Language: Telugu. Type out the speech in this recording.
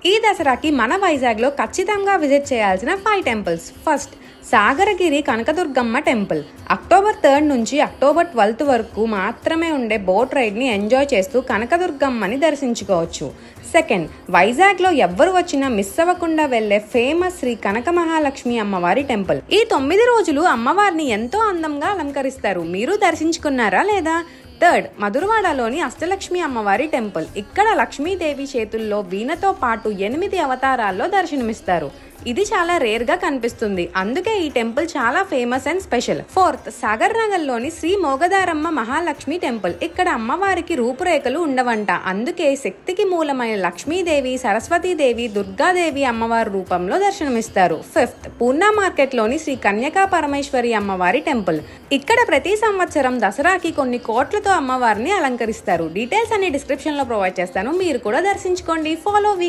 ఈ దసరాకి మన వైజాగ్లో ఖచ్చితంగా విజిట్ చేయాల్సిన 5 temples. First, Sagaragiri Kanakadurgamma temple. October 3 నుంచి అక్టోబర్ 12 వరకు మాత్రమే ఉండే బోట్ రైడ్ని ఎంజాయ్ చేస్తూ కనకదుర్గమ్మని దర్శించుకోవచ్చు. సెకండ్, వైజాగ్లో ఎవ్వరు వచ్చినా మిస్ అవ్వకుండా వెళ్లే ఫేమస్ శ్రీ కనక మహాలక్ష్మి అమ్మవారి టెంపుల్. ఈ 9 రోజులు అమ్మవారిని ఎంతో అందంగా అలంకరిస్తారు. మీరు దర్శించుకున్నారా లేదా? థర్డ్, మధురవాడలోని అష్టలక్ష్మి అమ్మవారి టెంపుల్. ఇక్కడ లక్ష్మీదేవి చేతుల్లో వీణతో పాటు 8 అవతారాల్లో దర్శనమిస్తారు. ఇది చాలా రేర్ గా కనిపిస్తుంది, అందుకే ఈ టెంపుల్ చాలా famous and special. Fourth, Sagar నగర్లోని శ్రీ మోగదారమ్మ మహాలక్ష్మి టెంపుల్. ఇక్కడ అమ్మవారికి రూపురేఖలు ఉండవంట, అందుకే శక్తికి మూలమైన లక్ష్మీదేవి, సరస్వతీదేవి, దుర్గాదేవి అమ్మవారి రూపంలో దర్శనమిస్తారు. ఫిఫ్త్, పూర్ణ మార్కెట్ లోని శ్రీ కన్యకా పరమేశ్వరి అమ్మవారి టెంపుల్. ఇక్కడ ప్రతి సంవత్సరం దసరాకి కొన్ని కోట్లతో అమ్మవారిని అలంకరిస్తారు. డీటెయిల్స్ అన్ని డిస్క్రిప్షన్ లో ప్రొవైడ్ చేస్తాను, మీరు కూడా దర్శించుకోండి. ఫాలో